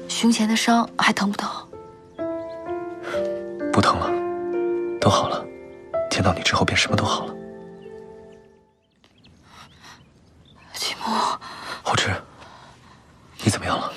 胸前的伤还疼不疼？不疼了，都好了。见到你之后，便什么都好了。秦牧，后知，你怎么样了？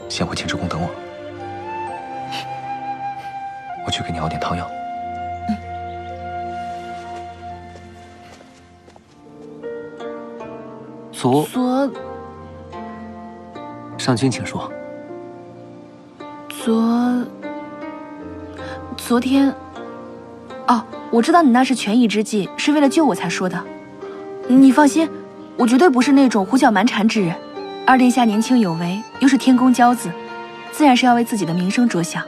先回青之宫等我，我去给你熬点汤药。上卿，请说。昨天，哦，我知道你那是权宜之计，是为了救我才说的。你放心，我绝对不是那种胡搅蛮缠之人。二殿下年轻有为，又是天公骄子，自然是要为自己的名声着想。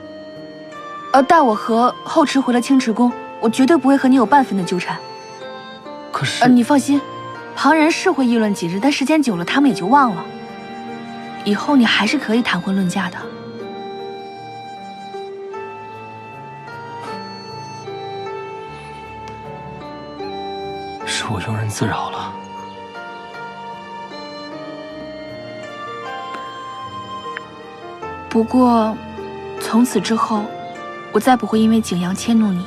待我和后池回了青池宫，我绝对不会和你有半分的纠缠。可是，你放心，旁人是会议论几日，但时间久了，他们也就忘了。以后你还是可以谈婚论嫁的。是我庸人自扰了。不过，从此之后，我再不会因为景阳迁怒你。